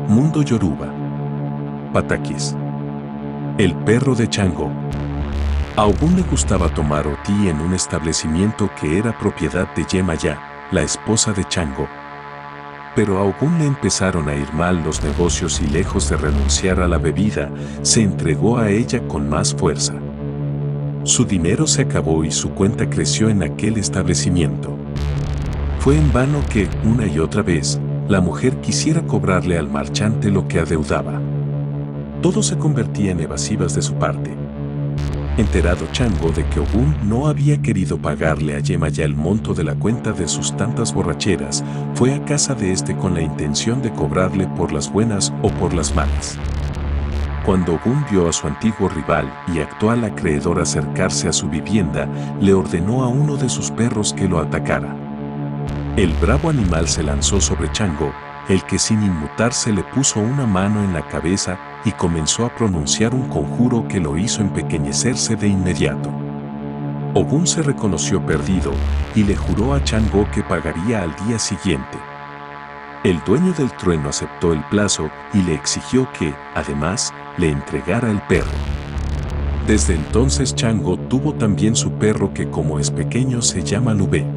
Mundo Yoruba. Patakis. El perro de Chango. A Ogun le gustaba tomar otí en un establecimiento que era propiedad de Yemaya, la esposa de Chango. Pero a Ogun le empezaron a ir mal los negocios y lejos de renunciar a la bebida, se entregó a ella con más fuerza. Su dinero se acabó y su cuenta creció en aquel establecimiento. Fue en vano que, una y otra vez, la mujer quisiera cobrarle al marchante lo que adeudaba. Todo se convertía en evasivas de su parte. Enterado Chango de que Ogun no había querido pagarle a Yemaya el monto de la cuenta de sus tantas borracheras, fue a casa de este con la intención de cobrarle por las buenas o por las malas. Cuando Ogun vio a su antiguo rival y actual acreedor acercarse a su vivienda, le ordenó a uno de sus perros que lo atacara. El bravo animal se lanzó sobre Chango, el que sin inmutarse le puso una mano en la cabeza y comenzó a pronunciar un conjuro que lo hizo empequeñecerse de inmediato. Ogun se reconoció perdido y le juró a Chango que pagaría al día siguiente. El dueño del trueno aceptó el plazo y le exigió que, además, le entregara el perro. Desde entonces Chango tuvo también su perro que como es pequeño se llama Lube.